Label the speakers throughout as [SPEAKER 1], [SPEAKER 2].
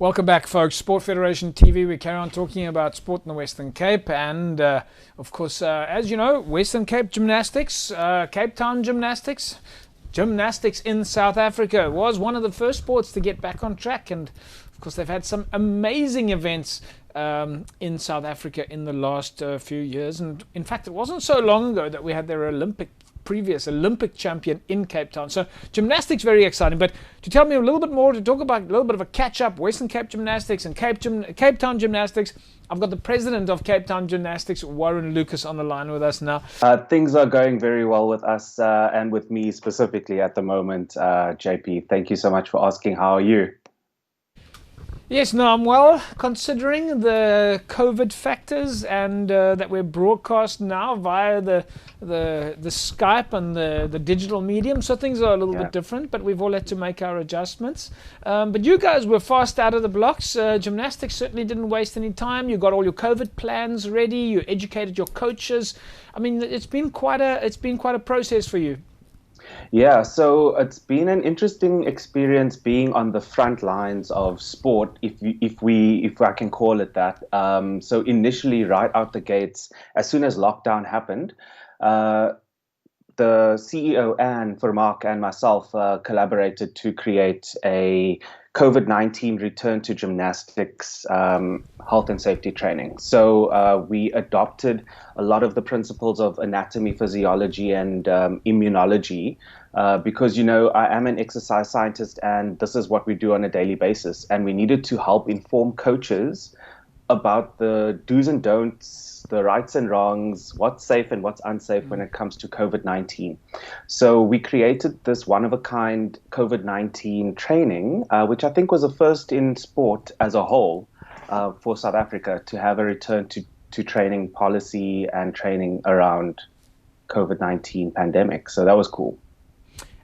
[SPEAKER 1] Welcome back, folks. Sport Federation TV. We carry on talking about sport in the Western Cape, and of course, as you know, Western Cape Gymnastics, Cape Town Gymnastics, gymnastics in South Africa was one of the first sports to get back on track, and of course, they've had some amazing events in South Africa in the last few years. And in fact, it wasn't so long ago that we had their previous Olympic champion in Cape Town. So gymnastics, very exciting. But to tell me a little bit more, to talk about a little bit of a catch-up, Western Cape Gymnastics and Cape Town Gymnastics, I've got the president of Cape Town Gymnastics, Warren Lucas, on the line with us now.
[SPEAKER 2] Things are going very well with us and with me specifically at the moment, JP. Thank you so much for asking. How are you?
[SPEAKER 1] Yes, no, I'm well, considering the COVID factors and that we're broadcast now via the Skype and the digital medium. So things are a little bit different, but we've all had to make our adjustments. But you guys were fast out of the blocks. Gymnastics certainly didn't waste any time. You got all your COVID plans ready. You educated your coaches. I mean, it's been quite a process for you.
[SPEAKER 2] Yeah, so it's been an interesting experience being on the front lines of sport, if I can call it that. So initially, right out the gates, as soon as lockdown happened, the CEO Anne Vermaak and myself collaborated to create a COVID-19 return to gymnastics health and safety training. So we adopted a lot of the principles of anatomy, physiology, and immunology because, you know, I am an exercise scientist and this is what we do on a daily basis. And we needed to help inform coaches about the do's and don'ts, the rights and wrongs, what's safe and what's unsafe when it comes to COVID-19. So we created this one-of-a-kind COVID-19 training, which I think was a first in sport as a whole for South Africa to have a return to training policy and training around COVID-19 pandemic. So that was cool.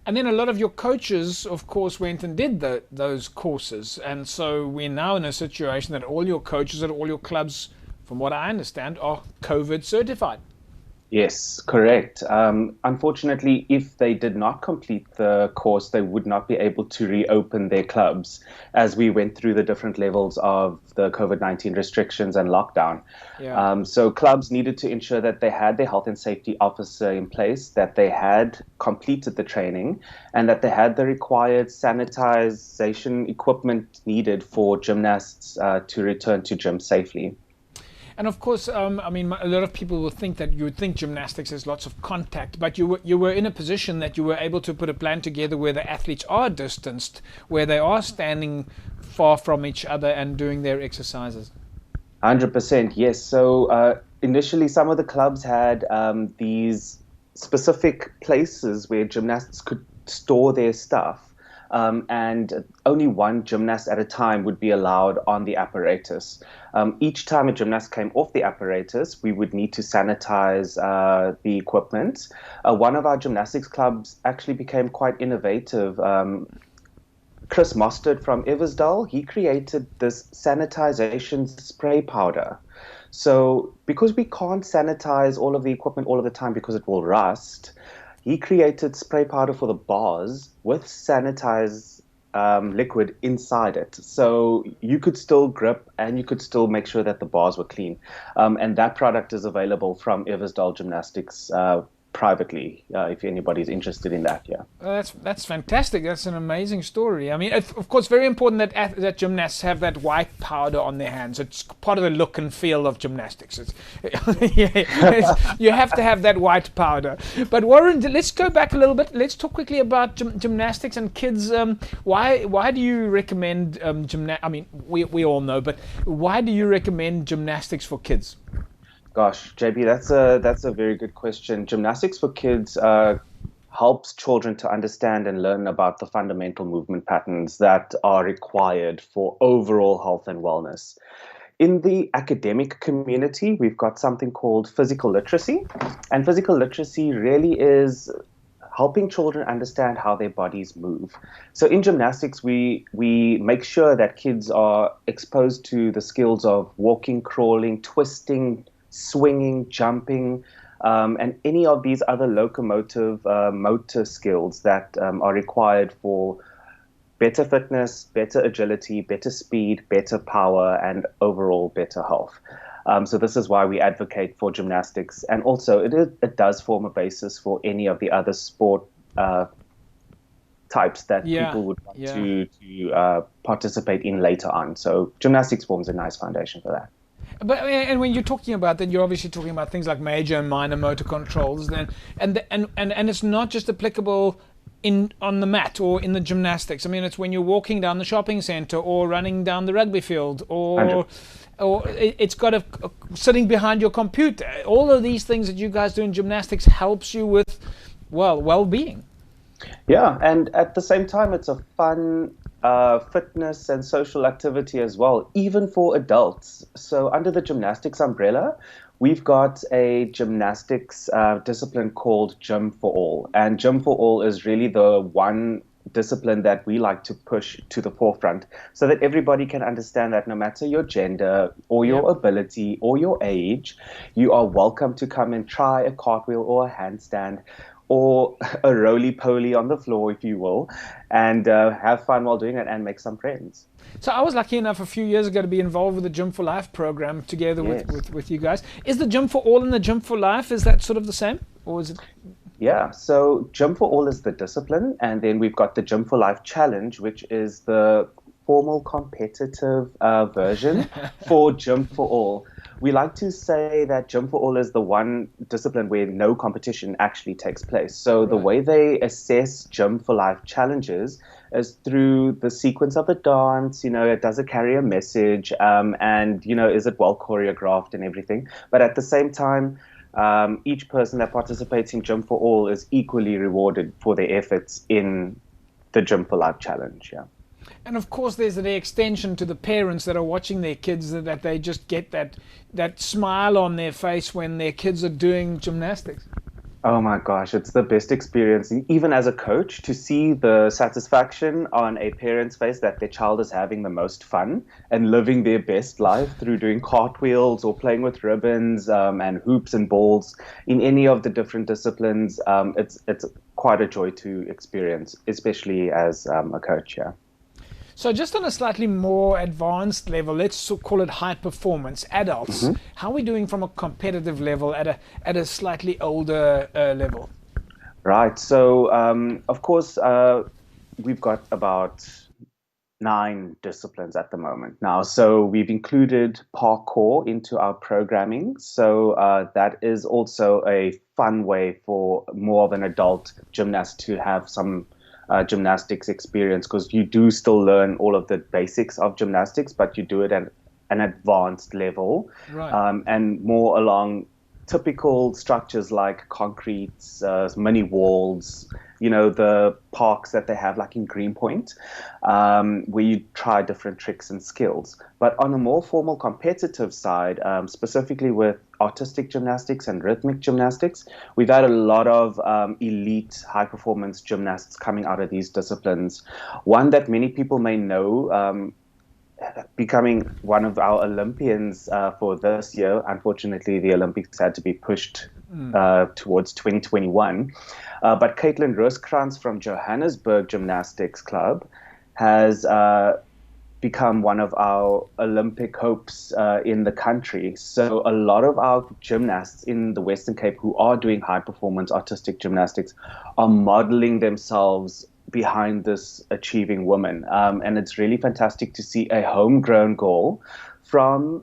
[SPEAKER 1] And then a lot of your coaches, of course, went and did those courses. And so we're now in a situation that all your coaches at all your clubs, from what I understand, are COVID certified.
[SPEAKER 2] Yes, correct. Unfortunately, if they did not complete the course, they would not be able to reopen their clubs as we went through the different levels of the COVID-19 restrictions and lockdown.
[SPEAKER 1] Yeah.
[SPEAKER 2] So clubs needed to ensure that they had their health and safety officer in place, that they had completed the training, and that they had the required sanitization equipment needed for gymnasts to return to gym safely.
[SPEAKER 1] And of course, I mean, a lot of people will think that you would think gymnastics has lots of contact, but you were in a position that you were able to put a plan together where the athletes are distanced, where they are standing far from each other and doing their exercises.
[SPEAKER 2] 100%, yes. So initially, some of the clubs had these specific places where gymnasts could store their stuff. And only one gymnast at a time would be allowed on the apparatus. Each time a gymnast came off the apparatus, we would need to sanitize the equipment. One of our gymnastics clubs actually became quite innovative. Chris Mostert from Eversdale, he created this sanitization spray powder. So because we can't sanitize all of the equipment all of the time because it will rust, he created spray powder for the bars with sanitized liquid inside it. So you could still grip and you could still make sure that the bars were clean. And that product is available from Eversdale Gymnastics privately, if anybody's interested in that. Yeah.
[SPEAKER 1] That's fantastic. That's an amazing story. I mean, of course, very important that gymnasts have that white powder on their hands. It's part of the look and feel of gymnastics. You have to have that white powder. But Warren, let's go back a little bit. Let's talk quickly about gymnastics and kids. Why do you recommend I mean, we all know, but why do you recommend gymnastics for kids?
[SPEAKER 2] Gosh, JB, that's a very good question. Gymnastics for kids helps children to understand and learn about the fundamental movement patterns that are required for overall health and wellness. In the academic community, we've got something called physical literacy, and physical literacy really is helping children understand how their bodies move. So in gymnastics, we make sure that kids are exposed to the skills of walking, crawling, twisting, swinging, jumping, and any of these other locomotive motor skills that are required for better fitness, better agility, better speed, better power, and overall better health. So this is why we advocate for gymnastics, and also it does form a basis for any of the other sport types that
[SPEAKER 1] Yeah,
[SPEAKER 2] people would want
[SPEAKER 1] yeah.
[SPEAKER 2] to participate in later on. So gymnastics forms a nice foundation for that.
[SPEAKER 1] But and when you're talking about that, you're obviously talking about things like major and minor motor controls. Then and it's not just applicable in on the mat or in the gymnastics. I mean, it's when you're walking down the shopping center or running down the rugby field or it's got a sitting behind your computer. All of these things that you guys do in gymnastics helps you with well-being.
[SPEAKER 2] Yeah, and at the same time, it's a fun fitness and social activity as well, even for adults. So, under the gymnastics umbrella, we've got a gymnastics discipline called Gym for All. And Gym for All is really the one discipline that we like to push to the forefront so that everybody can understand that no matter your gender or your
[SPEAKER 1] Yep.
[SPEAKER 2] ability or your age, you are welcome to come and try a cartwheel or a handstand or a roly-poly on the floor, if you will, and have fun while doing it and make some friends.
[SPEAKER 1] So I was lucky enough a few years ago to be involved with the Gym for Life program together with,
[SPEAKER 2] Yes.
[SPEAKER 1] with you guys. Is the Gym for All and the Gym for Life, is that sort of the same? Or is it?
[SPEAKER 2] Yeah, so Gym for All is the discipline, and then we've got the Gym for Life challenge, which is the formal competitive version for Gym for All. We like to say that Gym for All is the one discipline where no competition actually takes place. So the
[SPEAKER 1] Right.
[SPEAKER 2] way they assess Gym for Life challenges is through the sequence of the dance. Does it carry a message? And is it well choreographed and everything? But at the same time, each person that participates in Gym for All is equally rewarded for their efforts in the Gym for Life challenge. Yeah.
[SPEAKER 1] And of course, there's the extension to the parents that are watching their kids that they just get that smile on their face when their kids are doing gymnastics.
[SPEAKER 2] Oh my gosh, it's the best experience, even as a coach, to see the satisfaction on a parent's face that their child is having the most fun and living their best life through doing cartwheels or playing with ribbons and hoops and balls in any of the different disciplines. It's quite a joy to experience, especially as a coach. Yeah.
[SPEAKER 1] So just on a slightly more advanced level, let's call it high performance adults.
[SPEAKER 2] Mhm.
[SPEAKER 1] How are we doing from a competitive level at a slightly older level?
[SPEAKER 2] Right. So, of course, we've got about 9 disciplines at the moment now. So we've included parkour into our programming. So that is also a fun way for more of an adult gymnast to have some gymnastics experience, because you do still learn all of the basics of gymnastics, but you do it at an advanced level
[SPEAKER 1] Right.
[SPEAKER 2] and more along typical structures like concrete, mini walls, the parks that they have like in Greenpoint, where you try different tricks and skills. But on a more formal competitive side, specifically with artistic gymnastics and rhythmic gymnastics, we've had a lot of elite high performance gymnasts coming out of these disciplines. One that many people may know, becoming one of our Olympians for this year. Unfortunately, the Olympics had to be pushed towards 2021. But Caitlin Roskrantz from Johannesburg Gymnastics Club has become one of our Olympic hopes in the country. So a lot of our gymnasts in the Western Cape who are doing high performance artistic gymnastics are modeling themselves behind this achieving woman. And it's really fantastic to see a homegrown girl from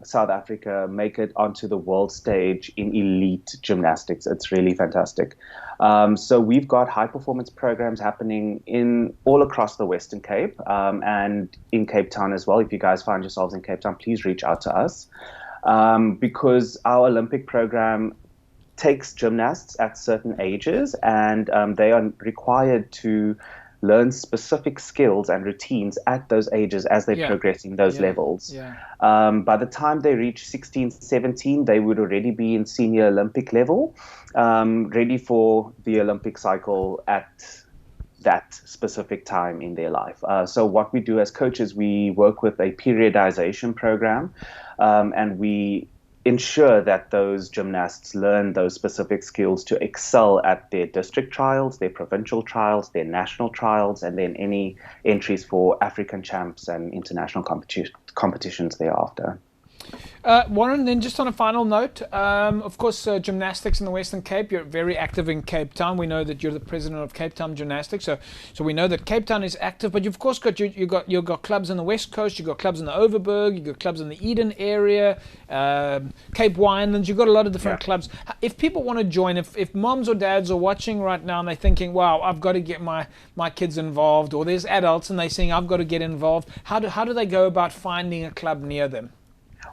[SPEAKER 2] South Africa make it onto the world stage in elite gymnastics. It's really fantastic. So we've got high performance programs happening in all across the Western Cape and in Cape Town as well. If you guys find yourselves in Cape Town, please reach out to us because our Olympic program takes gymnasts at certain ages, and they are required to learn specific skills and routines at those ages as they
[SPEAKER 1] Yeah.
[SPEAKER 2] progress in those
[SPEAKER 1] Yeah.
[SPEAKER 2] levels.
[SPEAKER 1] Yeah.
[SPEAKER 2] By the time they reach 16, 17, they would already be in senior Olympic level, ready for the Olympic cycle at that specific time in their life. So what we do as coaches, we work with a periodization program, and we ensure that those gymnasts learn those specific skills to excel at their district trials, their provincial trials, their national trials, and then any entries for African champs and international competitions thereafter.
[SPEAKER 1] Warren, then just on a final note, of course, gymnastics in the Western Cape, you're very active in Cape Town. We know that you're the president of Cape Town Gymnastics, so we know that Cape Town is active, but you've of course you've got clubs in the West Coast, you've got clubs in the Overberg, you've got clubs in the Eden area, Cape Winelands, you've got a lot of different clubs. If people want to join, if moms or dads are watching right now and they're thinking, wow, I've got to get my kids involved, or there's adults and they're saying, I've got to get involved, how do they go about finding a club near them?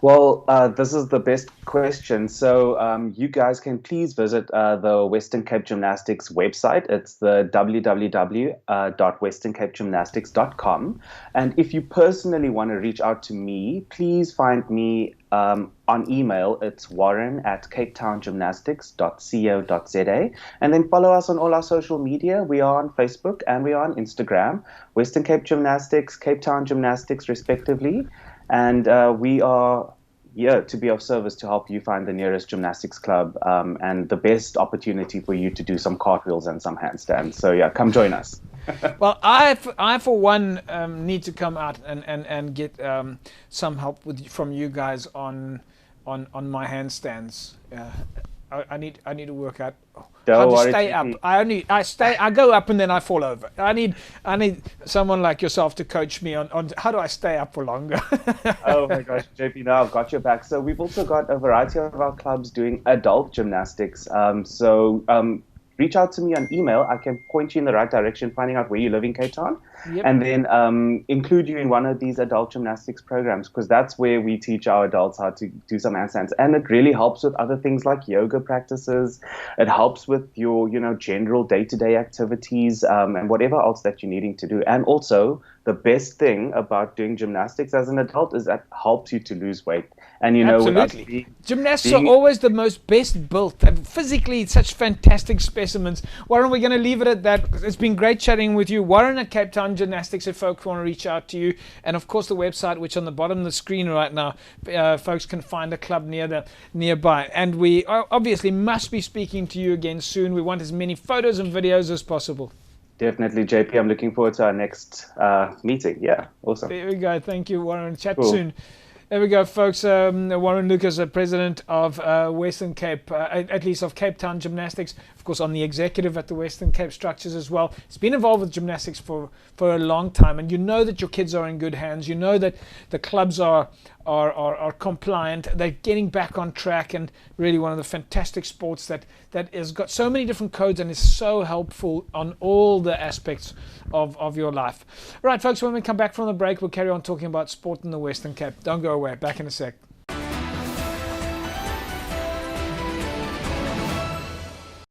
[SPEAKER 2] Well, this is the best question. So you guys can please visit the Western Cape Gymnastics website. It's the www.westerncapegymnastics.com. And if you personally want to reach out to me, please find me on email. It's warren@capetowngymnastics.co.za. And then follow us on all our social media. We are on Facebook and we are on Instagram, Western Cape Gymnastics, Cape Town Gymnastics, respectively. And we are here to be of service to help you find the nearest gymnastics club and the best opportunity for you to do some cartwheels and some handstands. So yeah, come join us.
[SPEAKER 1] Well, I for one need to come out and get some help from you guys on my handstands. I need to work out how to stay up. I go up and then I fall over. I need someone like yourself to coach me on how do I stay up for longer.
[SPEAKER 2] Oh my gosh, JP, now I've got your back. So we've also got a variety of our clubs doing adult gymnastics. Reach out to me on email. I can point you in the right direction, finding out where you live in Cape Town, and then include you in one of these adult gymnastics programs, because that's where we teach our adults how to do some handstands. And it really helps with other things like yoga practices. It helps with your, general day-to-day activities and whatever else that you're needing to do. And also, the best thing about doing gymnastics as an adult is that helps you to lose weight. And
[SPEAKER 1] absolutely, gymnasts are always the most best built, and physically such fantastic specimens. Warren, we're going to leave it at that. It's been great chatting with you. Warren at Cape Town Gymnastics, if folks want to reach out to you, and of course the website, which on the bottom of the screen right now, folks can find a club nearby. And we obviously must be speaking to you again soon. We want as many photos and videos as possible.
[SPEAKER 2] Definitely, JP. I'm looking forward to our next meeting. Yeah, awesome.
[SPEAKER 1] There we go. Thank you, Warren. Chat soon. There we go, folks. Warren Lucas, president of Western Cape, at least of Cape Town Gymnastics, of course on the executive at the Western Cape structures as well. He's been involved with gymnastics for a long time, and you know that your kids are in good hands. You know that the clubs are compliant. They're getting back on track, and really one of the fantastic sports that has got so many different codes and is so helpful on all the aspects of your life. Right, folks, when we come back from the break, we'll carry on talking about sport in the Western Cape. Don't go away. Back in a sec.